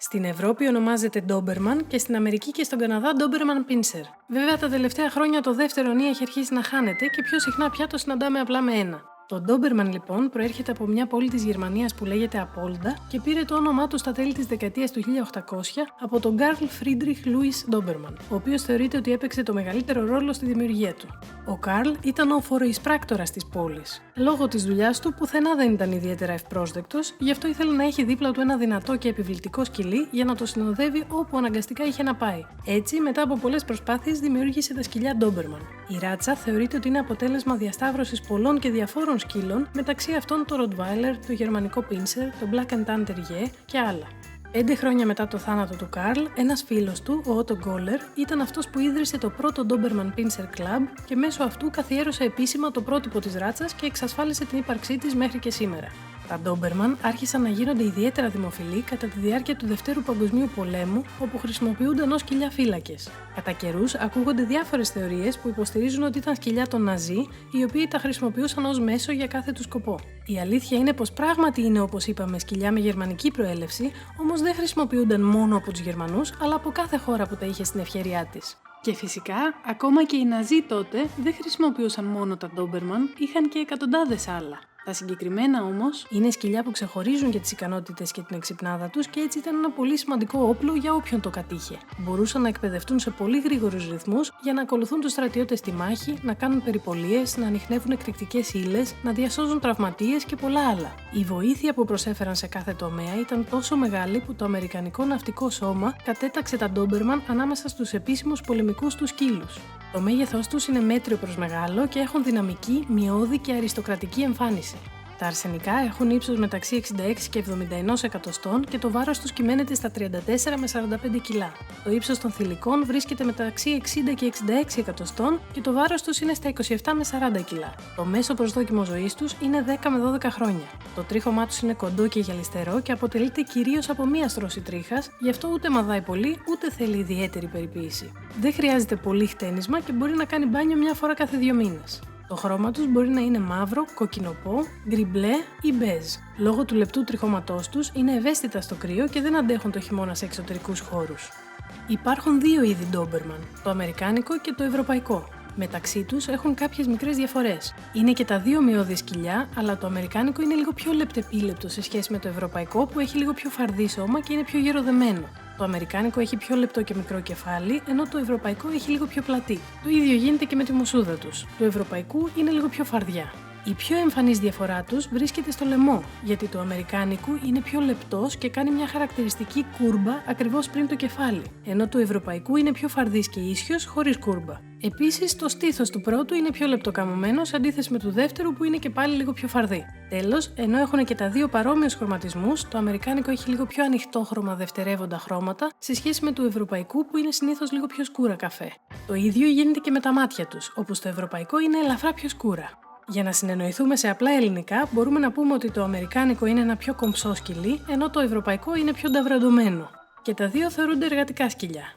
Στην Ευρώπη ονομάζεται Doberman και στην Αμερική και στον Καναδά Doberman Pinscher. Βέβαια, τα τελευταία χρόνια το δεύτερο νι έχει αρχίσει να χάνεται και πιο συχνά πια το συναντάμε απλά με ένα. Το Doberman λοιπόν προέρχεται από μια πόλη της Γερμανίας που λέγεται Απόλντα και πήρε το όνομά του στα τέλη της δεκαετίας του 1800 από τον Καρλ Φρίντριχ Λούις Doberman, ο οποίος θεωρείται ότι έπαιξε το μεγαλύτερο ρόλο στη δημιουργία του. Ο Καρλ ήταν ο φοροεισπράκτορας της πόλης. Λόγω της δουλειάς του πουθενά δεν ήταν ιδιαίτερα ευπρόσδεκτος, γι' αυτό ήθελε να έχει δίπλα του ένα δυνατό και επιβλητικό σκυλί για να το συνοδεύει όπου αναγκαστικά είχε να πάει. Έτσι, μετά από πολλές προσπάθειες, δημιούργησε τα σκυλιά Doberman. Η ράτσα θεωρείται ότι είναι αποτέλεσμα διασταύρωσης πολλών και διαφόρων σκύλων, μεταξύ αυτών το Rottweiler, το γερμανικό Pinscher, το Black and Tan Terrier και άλλα. 5 χρόνια μετά το θάνατο του Καρλ, ένας φίλος του, ο Ότο Γκόλερ, ήταν αυτός που ίδρυσε το πρώτο Doberman Pinscher Club και μέσω αυτού καθιέρωσε επίσημα το πρότυπο της ράτσας και εξασφάλισε την ύπαρξή της μέχρι και σήμερα. Τα Doberman άρχισαν να γίνονται ιδιαίτερα δημοφιλή κατά τη διάρκεια του Δευτέρου Παγκοσμίου Πολέμου, όπου χρησιμοποιούνταν ως σκυλιά φύλακες. Κατά καιρούς ακούγονται διάφορες θεωρίες που υποστηρίζουν ότι ήταν σκυλιά των Ναζί, οι οποίοι τα χρησιμοποιούσαν ως μέσο για κάθε του σκοπό. Η αλήθεια είναι πως πράγματι είναι, όπως είπαμε, σκυλιά με γερμανική προέλευση, όμως δεν χρησιμοποιούνταν μόνο από τους Γερμανούς, αλλά από κάθε χώρα που τα είχε στην ευκαιριά της. Και φυσικά, ακόμα και οι Ναζί τότε δεν χρησιμοποιούσαν μόνο τα Doberman, είχαν και εκατοντάδες άλλα. Τα συγκεκριμένα όμως είναι σκυλιά που ξεχωρίζουν για τις ικανότητες και την εξυπνάδα τους και έτσι ήταν ένα πολύ σημαντικό όπλο για όποιον το κατήχε. Μπορούσαν να εκπαιδευτούν σε πολύ γρήγορους ρυθμούς για να ακολουθούν τους στρατιώτες στη μάχη, να κάνουν περιπολίες, να ανιχνεύουν εκρηκτικές ύλες, να διασώζουν τραυματίες και πολλά άλλα. Η βοήθεια που προσέφεραν σε κάθε τομέα ήταν τόσο μεγάλη που το Αμερικανικό Ναυτικό Σώμα κατέταξε τα Doberman ανάμεσα στους επίσημους πολεμικούς τους σκύλους. Το μέγεθός τους είναι μέτριο προς μεγάλο και έχουν δυναμική, μειώδη και αριστοκρατική εμφάνιση. Τα αρσενικά έχουν ύψος μεταξύ 66 και 71 εκατοστών και το βάρος τους κυμαίνεται στα 34 με 45 κιλά. Το ύψος των θηλυκών βρίσκεται μεταξύ 60 και 66 εκατοστών και το βάρος τους είναι στα 27 με 40 κιλά. Το μέσο προσδόκιμο ζωής τους είναι 10 με 12 χρόνια. Το τρίχωμά τους είναι κοντό και γυαλιστερό και αποτελείται κυρίως από μία στρώση τρίχας, γι' αυτό ούτε μαδάει πολύ ούτε θέλει ιδιαίτερη περιποίηση. Δεν χρειάζεται πολύ χτένισμα και μπορεί να κάνει μπάνιο μια φορά κάθε 2 μήνες. Το χρώμα τους μπορεί να είναι μαύρο, κοκκινοπό, γκριμπλέ ή μπέζ. Λόγω του λεπτού τριχώματός τους είναι ευαίσθητα στο κρύο και δεν αντέχουν το χειμώνα σε εξωτερικούς χώρους. Υπάρχουν 2 είδη Doberman, το αμερικάνικο και το ευρωπαϊκό. Μεταξύ τους έχουν κάποιες μικρές διαφορές. Είναι και τα 2 μειώδη σκυλιά, αλλά το αμερικάνικο είναι λίγο πιο λεπτεπίλεπτο σε σχέση με το ευρωπαϊκό που έχει λίγο πιο φαρδί σώμα και είναι πιο γεροδεμένο. Το αμερικάνικο έχει πιο λεπτό και μικρό κεφάλι, ενώ το ευρωπαϊκό έχει λίγο πιο πλατή. Το ίδιο γίνεται και με τη μουσούδα τους. Του ευρωπαϊκού είναι λίγο πιο φαρδιά. Η πιο εμφανής διαφορά τους βρίσκεται στο λαιμό, γιατί το αμερικάνικου είναι πιο λεπτός και κάνει μια χαρακτηριστική κούρμπα ακριβώς πριν το κεφάλι, ενώ του ευρωπαϊκού είναι πιο φαρδής και ίσιος χωρίς κούρμπα. Επίσης, το στήθος του πρώτου είναι πιο λεπτοκαμωμένο σε αντίθεση με του δεύτερου που είναι και πάλι λίγο πιο φαρδί. Τέλος, ενώ έχουν και τα 2 παρόμοιους χρωματισμούς, το αμερικάνικο έχει λίγο πιο ανοιχτόχρωμα δευτερεύοντα χρώματα σε σχέση με του ευρωπαϊκού που είναι συνήθως λίγο πιο σκούρα καφέ. Το ίδιο γίνεται και με τα μάτια τους, όπου στο ευρωπαϊκό είναι ελαφρά πιο σκούρα. Για να συνεννοηθούμε σε απλά ελληνικά, μπορούμε να πούμε ότι το αμερικάνικο είναι ένα πιο κομψό σκυλί, ενώ το ευρωπαϊκό είναι πιο νταβραντωμένο. Και τα 2 θεωρούνται εργατικά σκυλιά.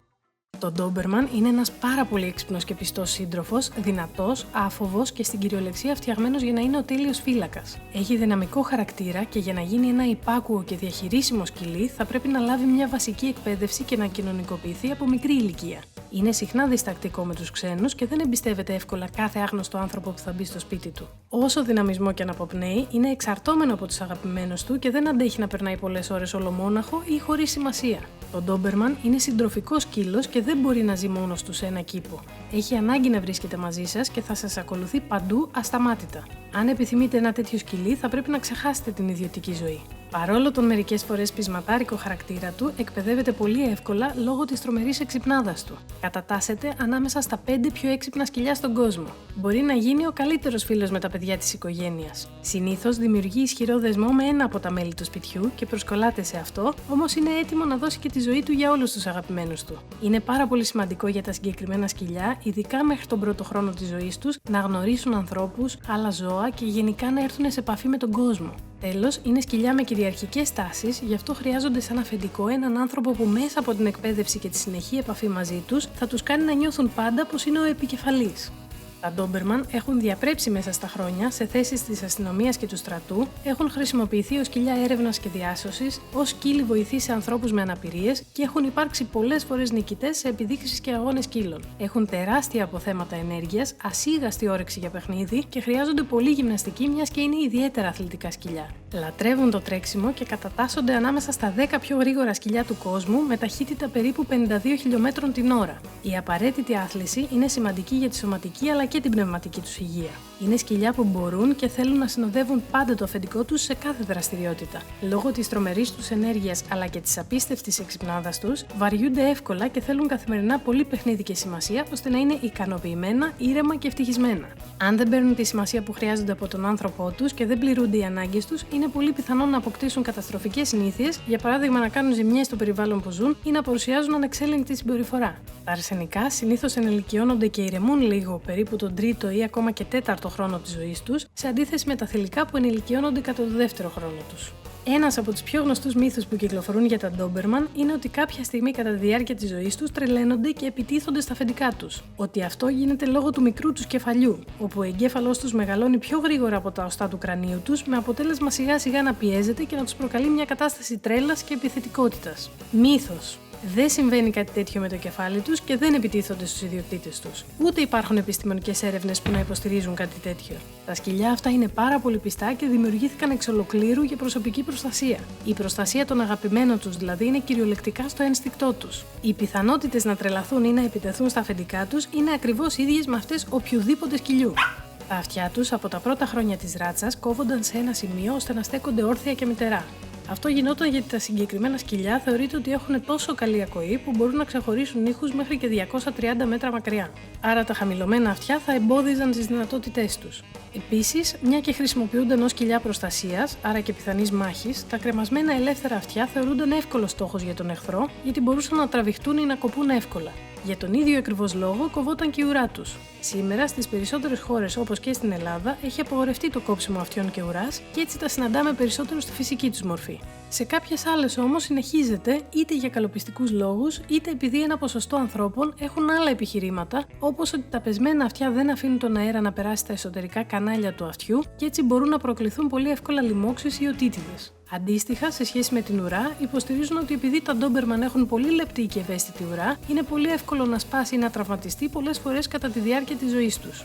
Το Doberman είναι ένας πάρα πολύ έξυπνος και πιστός σύντροφος, δυνατός, άφοβος και στην κυριολεξία φτιαγμένος για να είναι ο τέλειος φύλακας. Έχει δυναμικό χαρακτήρα και για να γίνει ένα υπάκουο και διαχειρίσιμο σκυλί θα πρέπει να λάβει μια βασική εκπαίδευση και να κοινωνικοποιηθεί από μικρή ηλικία. Είναι συχνά διστακτικό με τους ξένους και δεν εμπιστεύεται εύκολα κάθε άγνωστο άνθρωπο που θα μπει στο σπίτι του. Όσο δυναμισμό και αν αποπνέει, είναι εξαρτώμενο από τους αγαπημένους του και δεν αντέχει να περνάει πολλές ώρες ολομόναχο ή χωρίς σημασία. Το Doberman είναι συντροφικός σκύλος και δεν μπορεί να ζει μόνος του σε ένα κήπο. Έχει ανάγκη να βρίσκεται μαζί σας και θα σας ακολουθεί παντού ασταμάτητα. Αν επιθυμείτε ένα τέτοιο σκυλί, θα πρέπει να ξεχάσετε την ιδιωτική ζωή. Παρόλο τον μερικές φορές πεισματάρικο χαρακτήρα του, εκπαιδεύεται πολύ εύκολα λόγω της τρομερής εξυπνάδας του. Κατατάσσεται ανάμεσα στα 5 πιο έξυπνα σκυλιά στον κόσμο. Μπορεί να γίνει ο καλύτερος φίλος με τα παιδιά της οικογένειας. Συνήθως δημιουργεί ισχυρό δεσμό με ένα από τα μέλη του σπιτιού και προσκολάται σε αυτό, όμως είναι έτοιμο να δώσει και τη ζωή του για όλους τους αγαπημένους του. Είναι πάρα πολύ σημαντικό για τα συγκεκριμένα σκυλιά, ειδικά μέχρι τον πρώτο χρόνο της ζωής τους, να γνωρίσουν ανθρώπους, άλλα ζώα και γενικά να έρθουν σε επαφή με τον κόσμο. Τέλος, είναι σκυλιά με κυριαρχικές τάσεις, γι' αυτό χρειάζονται σαν αφεντικό έναν άνθρωπο που μέσα από την εκπαίδευση και τη συνεχή επαφή μαζί τους θα τους κάνει να νιώθουν πάντα πως είναι ο επικεφαλής. Τα Doberman έχουν διαπρέψει μέσα στα χρόνια σε θέσεις της αστυνομίας και του στρατού, έχουν χρησιμοποιηθεί ως σκυλιά έρευνας και διάσωσης, ως σκύλοι βοηθοί σε ανθρώπους με αναπηρίες και έχουν υπάρξει πολλές φορές νικητές σε επιδείξεις και αγώνες σκύλων. Έχουν τεράστια αποθέματα ενέργειας, ασίγαστη όρεξη για παιχνίδι και χρειάζονται πολύ γυμναστική, μιας και είναι ιδιαίτερα αθλητικά σκυλιά. Λατρεύουν το τρέξιμο και κατατάσσονται ανάμεσα στα 10 πιο γρήγορα σκυλιά του κόσμου με ταχύτητα περίπου 52 χιλιόμετρων την ώρα. Η απαραίτητη άθληση είναι σημαντική για τη σωματική αλλά και την πνευματική τους υγεία. Είναι σκυλιά που μπορούν και θέλουν να συνοδεύουν πάντα το αφεντικό τους σε κάθε δραστηριότητα. Λόγω της τρομερής τους ενέργειας αλλά και της απίστευτης εξυπνάδας τους, βαριούνται εύκολα και θέλουν καθημερινά πολύ παιχνίδι και σημασία ώστε να είναι ικανοποιημένα, ήρεμα και ευτυχισμένα. Αν δεν παίρνουν τη σημασία που χρειάζονται από τον άνθρωπό τους και δεν πληρούνται οι ανάγκες τους, είναι πολύ πιθανό να αποκτήσουν καταστροφικές συνήθειες, για παράδειγμα να κάνουν ζημιές στο περιβάλλον που ζουν ή να παρουσιάζουν ανεξέλεγκτη συμπεριφορά. Τα αρσενικά συνήθως ενηλικιώνονται και ηρεμούν λίγο, περίπου τον τρίτο ή ακόμα και τέταρτο χρόνο της ζωής τους, σε αντίθεση με τα θηλυκά που ενηλικιώνονται κατά το δεύτερο χρόνο τους. Ένας από τους πιο γνωστούς μύθους που κυκλοφορούν για τα Doberman είναι ότι κάποια στιγμή κατά τη διάρκεια της ζωής τους τρελαίνονται και επιτίθονται στα αφεντικά τους. Ότι αυτό γίνεται λόγω του μικρού τους κεφαλιού, όπου ο εγκέφαλός τους μεγαλώνει πιο γρήγορα από τα οστά του κρανίου τους, με αποτέλεσμα σιγά σιγά να πιέζεται και να τους προκαλεί μια κατάσταση τρέλας και επιθετικότητας. Μύθος. Δεν συμβαίνει κάτι τέτοιο με το κεφάλι τους και δεν επιτίθονται στους ιδιοκτήτες τους. Ούτε υπάρχουν επιστημονικές έρευνες που να υποστηρίζουν κάτι τέτοιο. Τα σκυλιά αυτά είναι πάρα πολύ πιστά και δημιουργήθηκαν εξ ολοκλήρου για προσωπική προστασία. Η προστασία των αγαπημένων τους δηλαδή είναι κυριολεκτικά στο ένστικτό τους. Οι πιθανότητες να τρελαθούν ή να επιτεθούν στα αφεντικά τους είναι ακριβώς ίδιες με αυτές οποιοδήποτε σκυλιού. Τα αυτιά τους από τα πρώτα χρόνια της ράτσας κόβονταν σε ένα σημείο ώστε να στέκονται όρθια και μητερά. Αυτό γινόταν γιατί τα συγκεκριμένα σκυλιά θεωρείται ότι έχουν τόσο καλή ακοή που μπορούν να ξεχωρίσουν ήχους μέχρι και 230 μέτρα μακριά. Άρα τα χαμηλωμένα αυτιά θα εμπόδιζαν τις δυνατότητές τους. Επίσης, μια και χρησιμοποιούνταν ως σκυλιά προστασίας, άρα και πιθανής μάχης, τα κρεμασμένα ελεύθερα αυτιά θεωρούνταν εύκολος στόχος για τον εχθρό, γιατί μπορούσαν να τραβηχτούν ή να κοπούν εύκολα. Για τον ίδιο ακριβώς λόγο κοβόταν και η ουρά τους. Σήμερα, στις περισσότερες χώρες όπως και στην Ελλάδα, έχει απαγορευτεί το κόψιμο αυτιών και ουράς και έτσι τα συναντάμε περισσότερο στη φυσική τους μορφή. Σε κάποιες άλλες όμως συνεχίζεται είτε για καλοπιστικούς λόγους, είτε επειδή ένα ποσοστό ανθρώπων έχουν άλλα επιχειρήματα, όπως ότι τα πεσμένα αυτιά δεν αφήνουν τον αέρα να περάσει στα εσωτερικά κανάλια του αυτιού και έτσι μπορούν να προκληθούν πολύ εύκολα λοιμώξεις ή οτίτιδες. Αντίστοιχα, σε σχέση με την ουρά, υποστηρίζουν ότι επειδή τα Doberman έχουν πολύ λεπτή και ευαίσθητη ουρά, είναι πολύ εύκολο να σπάσει ή να τραυματιστεί πολλές φορές κατά τη διάρκεια της ζωής τους.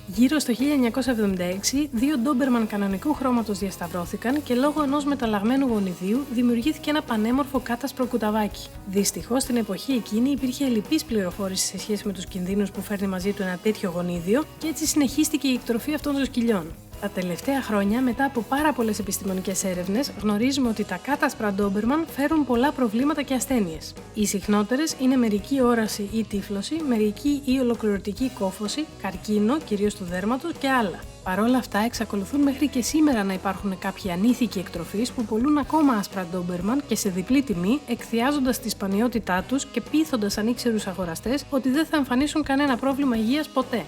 Γύρω στο 1976, δύο Doberman κανονικού χρώματος διασταυρώθηκαν και λόγω ενός μεταλλαγμένου γονιδίου δημιουργήθηκε ένα πανέμορφο κάτασπρο κουταβάκι. Δυστυχώς, στην εποχή εκείνη υπήρχε ελλειπής πληροφόρηση σε σχέση με τους κινδύνους που φέρνει μαζί του ένα τέτοιο γονίδιο και έτσι συνεχίστηκε η εκτροφή αυτών των σκυλιών. Τα τελευταία χρόνια, μετά από πάρα πολλές επιστημονικές έρευνες, γνωρίζουμε ότι τα κάτασπρα Doberman φέρουν πολλά προβλήματα και ασθένειες. Οι συχνότερες είναι μερική όραση ή τύφλωση, μερική ή ολοκληρωτική κόφωση, καρκίνο, κυρίως του δέρματος και άλλα. Παρ' όλα αυτά, εξακολουθούν μέχρι και σήμερα να υπάρχουν κάποιοι ανήθικοι εκτροφείς που πουλούν ακόμα άσπρα Doberman και σε διπλή τιμή, εκθιάζοντας τη σπανιότητά τους και πείθοντας ανήξερους αγοραστές ότι δεν θα εμφανίσουν κανένα πρόβλημα υγείας ποτέ.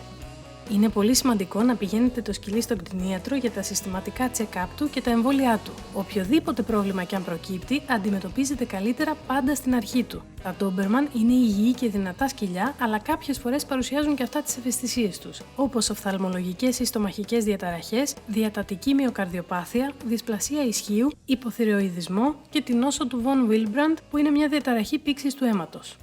Είναι πολύ σημαντικό να πηγαίνετε το σκυλί στον κτηνίατρο για τα συστηματικά check-up του και τα εμβόλια του. Οποιοδήποτε πρόβλημα και αν προκύπτει, αντιμετωπίζεται καλύτερα πάντα στην αρχή του. Τα Doberman είναι υγιή και δυνατά σκυλιά, αλλά κάποιες φορές παρουσιάζουν και αυτά τις ευαισθησίες τους, όπως οφθαλμολογικές ή στομαχικές διαταραχές, διατατική μυοκαρδιοπάθεια, δυσπλασία ισχύου, υποθυροειδισμό και την νόσο του Von Willebrand, που είναι μια διαταραχή πήξης του αίματος.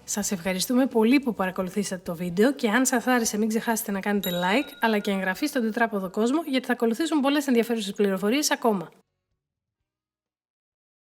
Σας ευχαριστούμε πολύ που παρακολουθήσατε το βίντεο και αν σας άρεσε μην ξεχάσετε να κάνετε like αλλά και εγγραφή στον τετράποδο κόσμο γιατί θα ακολουθήσουν πολλές ενδιαφέρουσες πληροφορίες ακόμα.